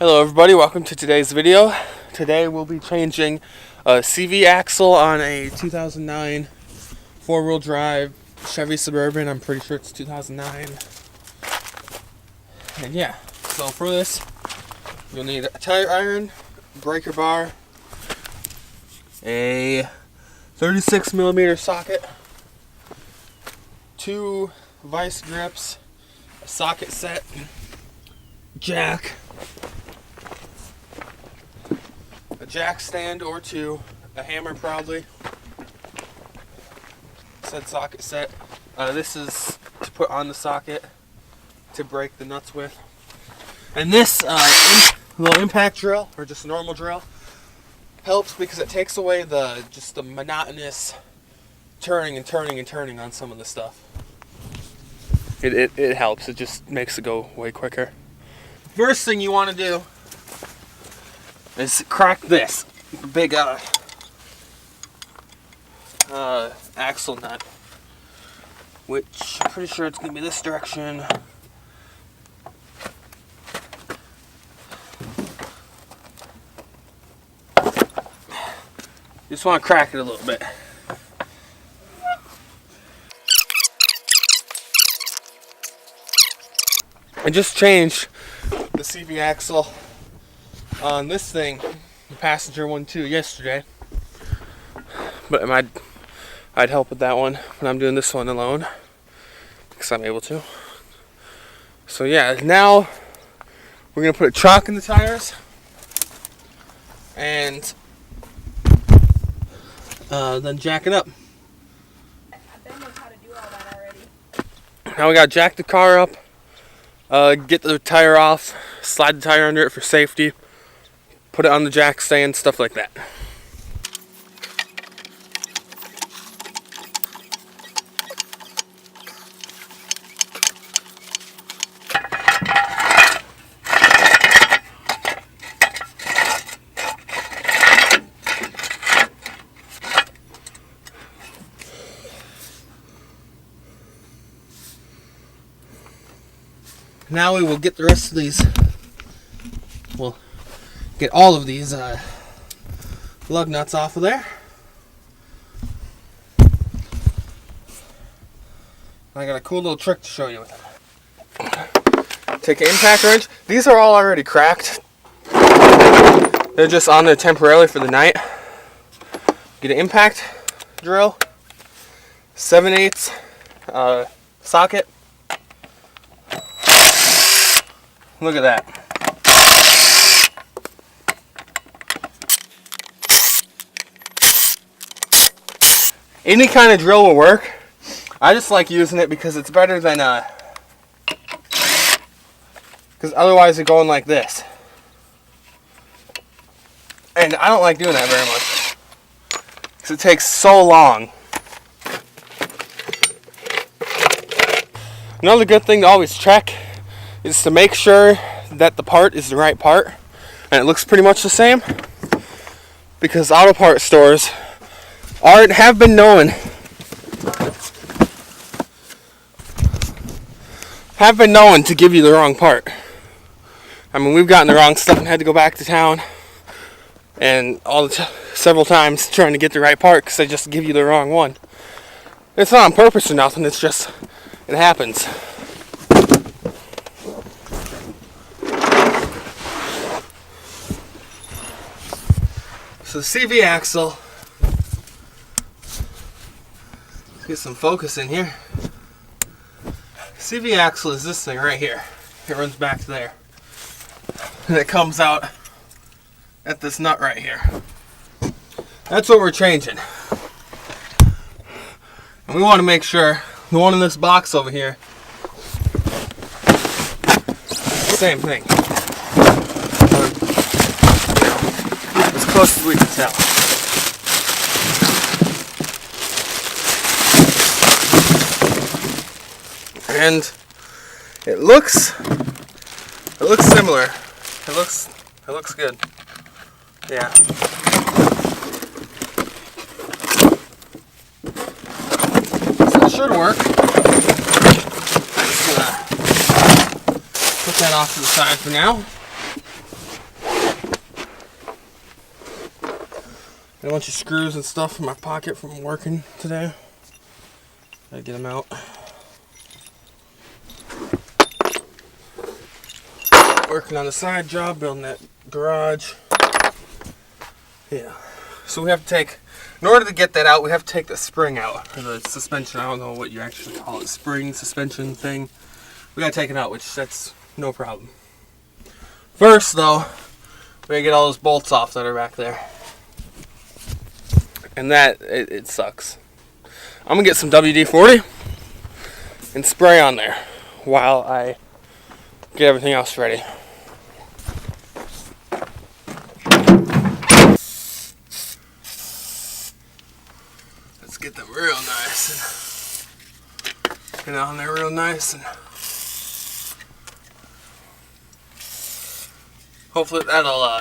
Hello everybody, welcome to today's video. Today we'll be changing a CV axle on a 2009 four-wheel drive Chevy Suburban. I'm pretty sure it's 2009. And yeah, so for this you'll need a tire iron, breaker bar, a 36mm socket, 2 vice grips, a socket set, jack, a jack stand or 2, a hammer probably, said socket set. This is to put on the socket to break the nuts with. And this little impact drill, or just a normal drill, helps because it takes away the monotonous turning and turning and turning on some of the stuff. It helps. It just makes it go way quicker. First thing you want to do is crack this big axle nut, which I'm pretty sure it's going to be this direction. You just want to crack it a little bit. I just changed the CV axle on this thing, the passenger one too, yesterday. But I'd help with that one when I'm doing this one alone, because I'm able to. So yeah, now we're gonna put a chock in the tires, and then jack it up. Ben knows how to do all that already. Now we gotta jack the car up, get the tire off, slide the tire under it for safety, put it on the jack stand, stuff like that. Now we will get the rest of these, we'll get all of these lug nuts off of there. I got a cool little trick to show you with them. Take an impact wrench. These are all already cracked. They're just on there temporarily for the night. Get an impact drill, 7/8 socket. Look at that. Any kind of drill will work. I just like using it because it's better than because otherwise you're going like this. And I don't like doing that very much because it takes so long. Another good thing to always check is to make sure that the part is the right part and it looks pretty much the same, because auto part stores have been known to give you the wrong part. I mean, we've gotten the wrong stuff and had to go back to town and several times trying to get the right part because they just give you the wrong one. It's not on purpose or nothing, it's just, it happens. So the CV axle, let's get some focus in here. CV axle is this thing right here. It runs back to there. And it comes out at this nut right here. That's what we're changing. And we want to make sure the one in this box over here, same thing. As close as we can tell. And it looks similar. It looks good. Yeah. So it should work. I'm just gonna put that off to the side for now. Got a bunch of screws and stuff in my pocket from working today. Gotta get them out. Working on the side job, building that garage. Yeah. So we have to take, in order to get that out, we have to take the spring out. Or the suspension, I don't know what you actually call it. Spring, suspension thing. We gotta take it out, which that's no problem. First though, we gotta get all those bolts off that are back there. And that, it sucks. I'm gonna get some WD-40 and spray on there while I get everything else ready. Let's get them real nice and get on there real nice, and hopefully that'll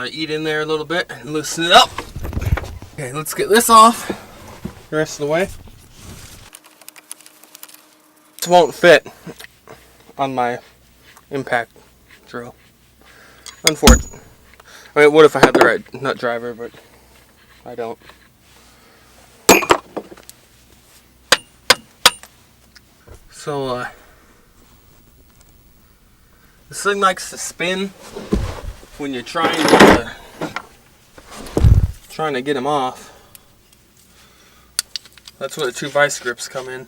eat in there a little bit and loosen it up. Okay, let's get this off the rest of the way. This won't fit on my impact drill. Unfortunately. I mean, what if I had the right nut driver, but I don't. So, this thing likes to spin when you're trying to get them off. That's where the two vice grips come in.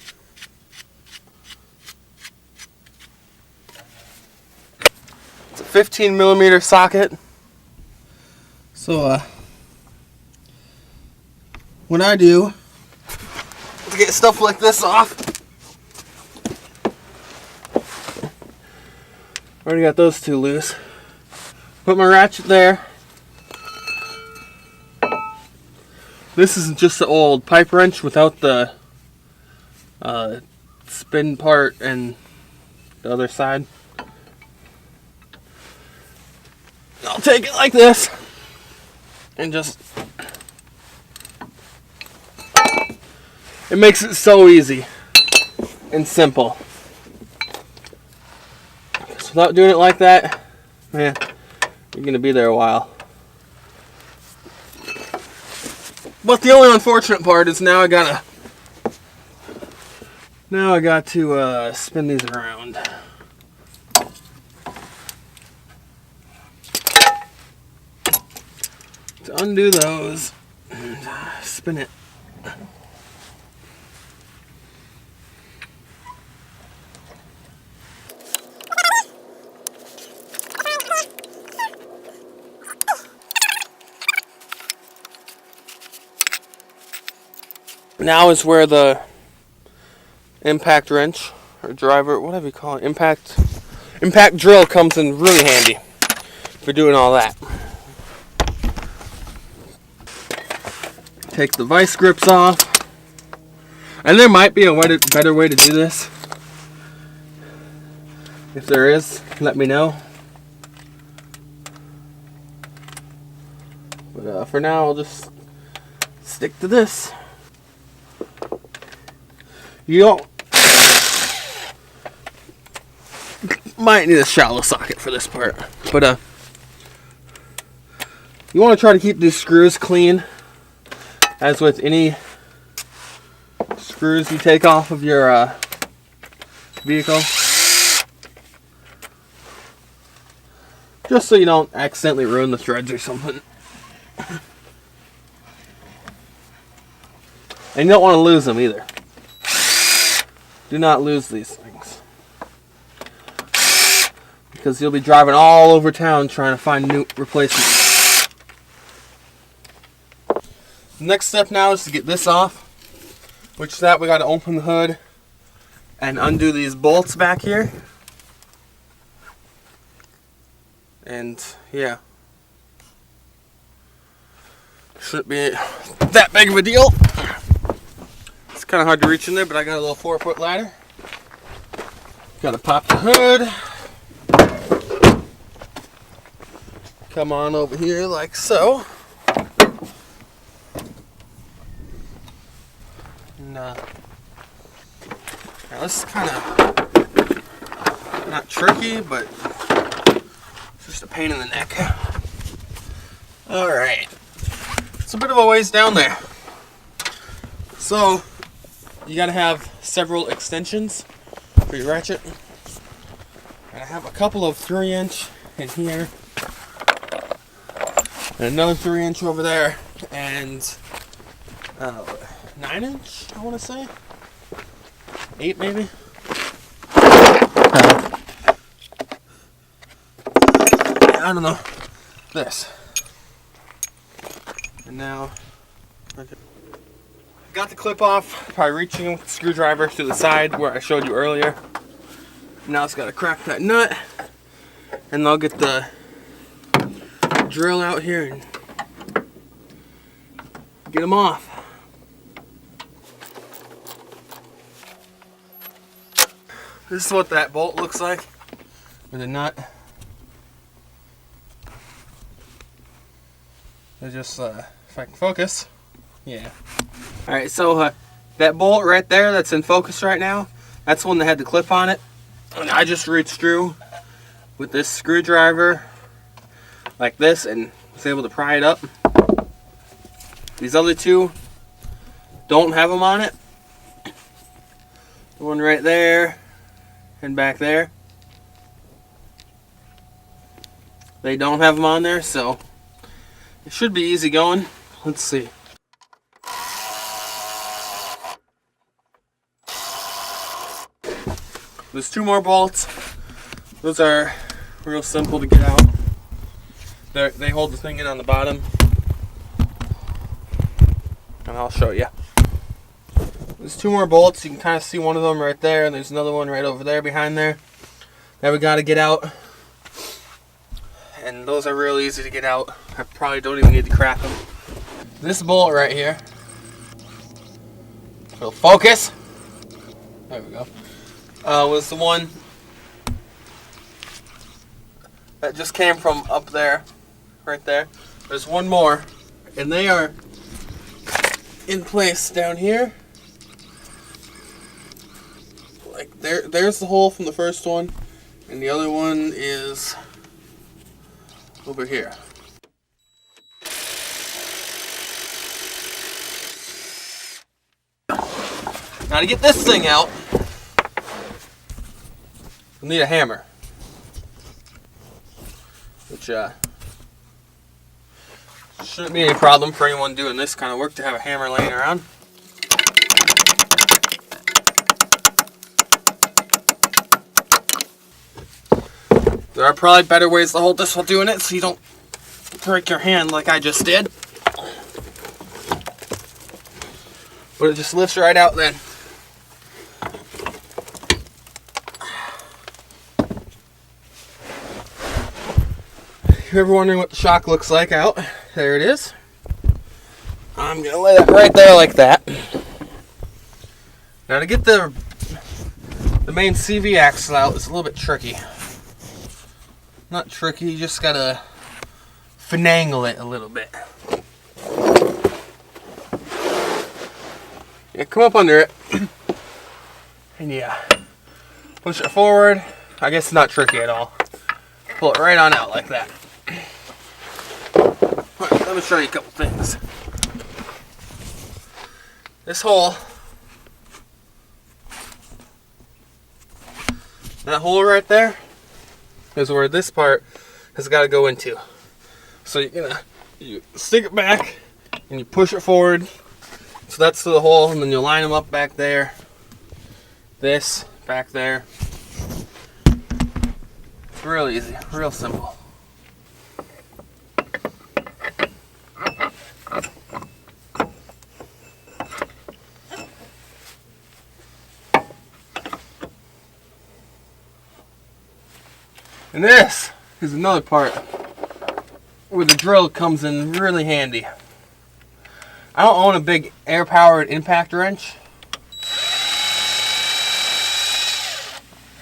It's a 15mm socket. So what I do to get stuff like this off, already got those two loose. Put my ratchet there. This is just the old pipe wrench without the spin part and the other side. I'll take it like this and just, it makes it so easy and simple. So without doing it like that, man, you're gonna be there a while. But the only unfortunate part is now I got to spin these around. To undo those and spin it. Now is where the impact wrench or driver, whatever you call it, impact drill comes in really handy for doing all that. Take the vice grips off, and there might be a better way to do this. If there is, let me know. But for now, I'll just stick to this. You might need a shallow socket for this part, but you want to try to keep these screws clean, as with any screws you take off of your vehicle, just so you don't accidentally ruin the threads or something. And you don't want to lose them either. Do not lose these things, because you'll be driving all over town trying to find new replacements. The next step now is to get this off, which is that we got to open the hood and undo these bolts back here. And yeah, shouldn't be that big of a deal. It's kind of hard to reach in there, but I got a little 4-foot ladder. Got to pop the hood. Come on over here like so. And now this is kind of not tricky, but it's just a pain in the neck. Alright. It's a bit of a ways down there. So, you gotta have several extensions for your ratchet. And I have a couple of 3-inch in here. And another 3-inch over there. And 9-inch, I want to say. 8 maybe. I don't know. This. And now, I got the clip off by reaching with the screwdriver to the side where I showed you earlier. Now it's got to crack that nut. And I'll get the drill out here and get them off. This is what that bolt looks like with a nut. It's just, if I can focus, yeah. Alright, so that bolt right there that's in focus right now, that's the one that had the clip on it. And I just reached through with this screwdriver like this and was able to pry it up. These other two don't have them on it. The one right there and back there, they don't have them on there, so it should be easy going. Let's see. There's 2 more bolts. Those are real simple to get out. They hold the thing in on the bottom. And I'll show you. There's 2 more bolts. You can kind of see one of them right there, and there's another one right over there behind there that we got to get out. And those are real easy to get out. I probably don't even need to crack them. This bolt right here. So focus. There we go. Was the one that just came from up there, right there. There's one more, and they are in place down here. Like there's the hole from the first one, and the other one is over here. Now to get this thing out, we'll need a hammer, which shouldn't be any problem for anyone doing this kind of work to have a hammer laying around. There are probably better ways to hold this while doing it so you don't break your hand like I just did. But it just lifts right out then. If you're ever wondering what the shock looks like out, there it is. I'm going to lay that right there like that. Now to get the main CV axle out is a little bit tricky. Not tricky, you just got to finagle it a little bit. Yeah, come up under it. And yeah, push it forward. I guess it's not tricky at all. Pull it right on out like that. Alright, let me show you a couple things. This hole, that hole right there, is where this part has got to go into. So you stick it back and you push it forward. So that's to the hole, and then you line them up back there. This back there. It's real easy, real simple. And this is another part where the drill comes in really handy. I don't own a big air-powered impact wrench.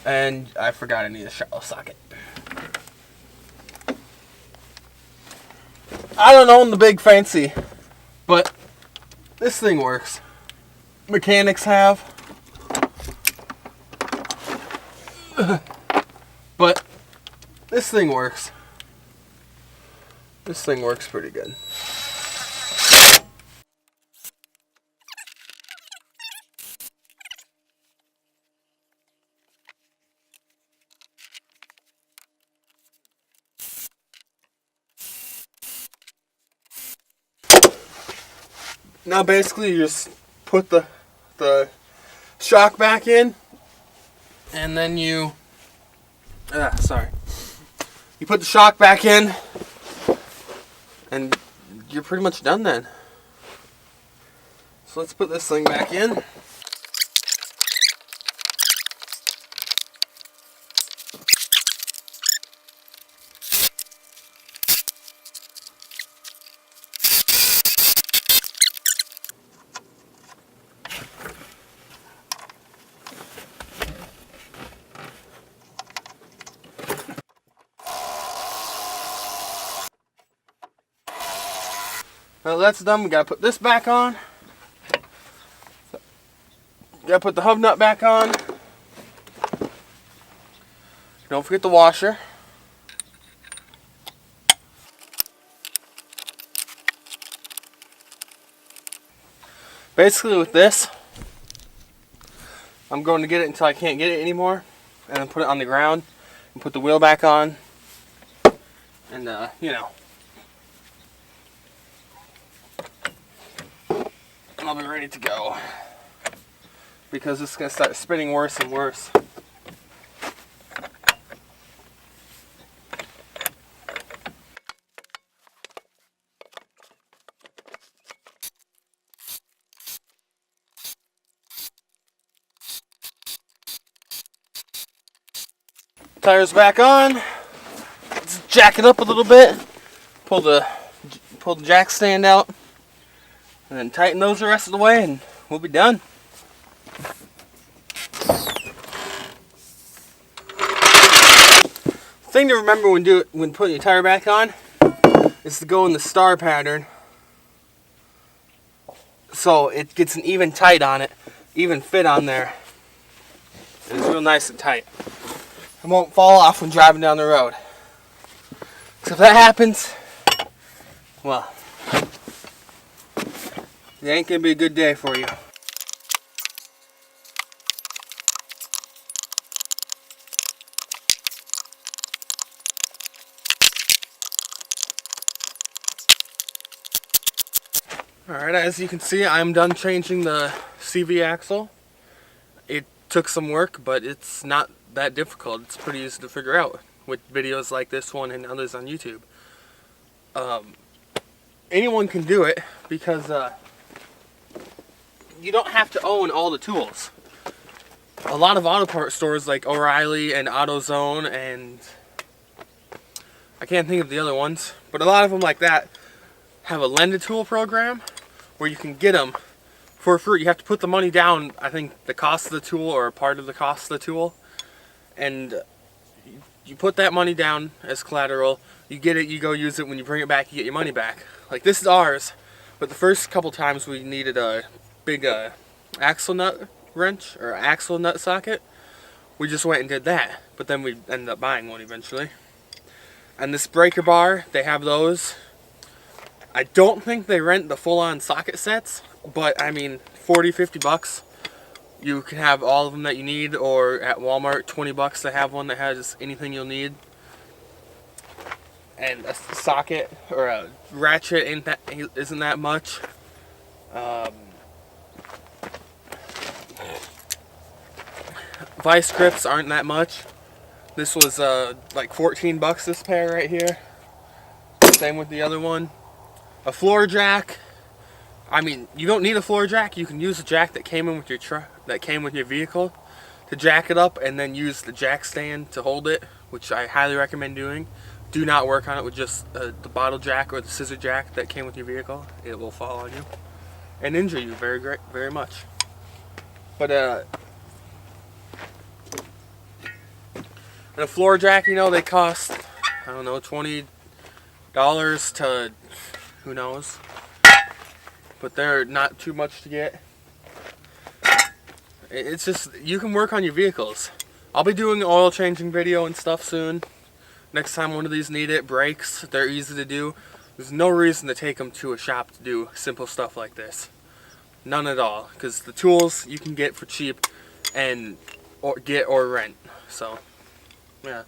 And I forgot I need a shallow socket. I don't own the big fancy, but this thing works. Mechanics have. But this thing works. This thing works pretty good. Now basically you just put the shock back in, and then you put the shock back in, and you're pretty much done then. So let's put this thing back in. Now that's done, we gotta put this back on. Gotta put the hub nut back on. Don't forget the washer. Basically with this, I'm going to get it until I can't get it anymore, and then put it on the ground and put the wheel back on, and you know, I'll be ready to go, because it's going to start spinning worse and worse. Tires back on. Let's jack it up a little bit. Pull the jack stand out, and then tighten those the rest of the way, and we'll be done. Thing to remember when putting your tire back on is to go in the star pattern, so it gets an even tight on it, even fit on there. It's real nice and tight. It won't fall off when driving down the road. So if that happens, well, it ain't gonna be a good day for you. Alright, as you can see, I'm done changing the CV axle. It took some work, but it's not that difficult. It's pretty easy to figure out with videos like this one and others on YouTube. Anyone can do it, because you don't have to own all the tools. A lot of auto part stores like O'Reilly and AutoZone, and I can't think of the other ones, but a lot of them like that have a lend-a-tool program where you can get them for free. You have to put the money down, I think the cost of the tool or a part of the cost of the tool, and you put that money down as collateral. You get it, you go use it. When you bring it back, you get your money back. Like, this is ours, but the first couple times we needed a big axle nut wrench or axle nut socket, we just went and did that, but then we ended up buying one eventually. And this breaker bar, they have those. I don't think they rent the full-on socket sets, but I mean, 40-50 bucks. You can have all of them that you need, or at Walmart, 20 bucks to have one that has anything you'll need. And a socket or a ratchet isn't that much. Vice grips aren't that much. This was like 14 bucks this pair right here. Same with the other one. A floor jack. I mean, you don't need a floor jack. You can use a jack that came in with your vehicle to jack it up, and then use the jack stand to hold it, which I highly recommend doing. Do not work on it with just the bottle jack or the scissor jack that came with your vehicle. It will fall on you and injure you very much. But and a floor jack, you know, they cost, I don't know, $20 to who knows. But they're not too much to get. It's just, you can work on your vehicles. I'll be doing an oil changing video and stuff soon. Next time one of these need it. Brakes, they're easy to do. There's no reason to take them to a shop to do simple stuff like this. None at all. Because the tools you can get for cheap and or rent. So, yeah.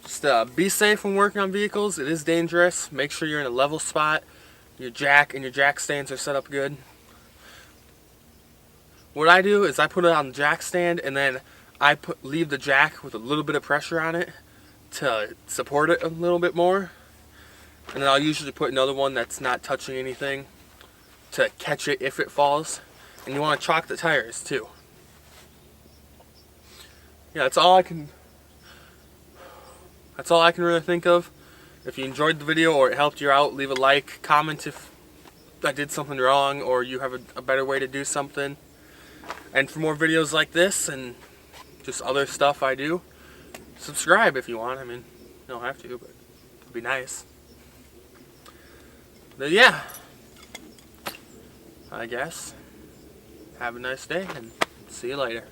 Just be safe when working on vehicles. It is dangerous. Make sure you're in a level spot. Your jack and your jack stands are set up good. What I do is I put it on the jack stand and then I leave the jack with a little bit of pressure on it to support it a little bit more. And then I'll usually put another one that's not touching anything to catch it if it falls. And you want to chock the tires too. Yeah, that's all I can really think of. If you enjoyed the video or it helped you out, leave a like, comment if I did something wrong or you have a better way to do something. And for more videos like this and just other stuff I do, subscribe if you want. I mean, you don't have to, but it'd be nice. But yeah, I guess. Have a nice day and see you later.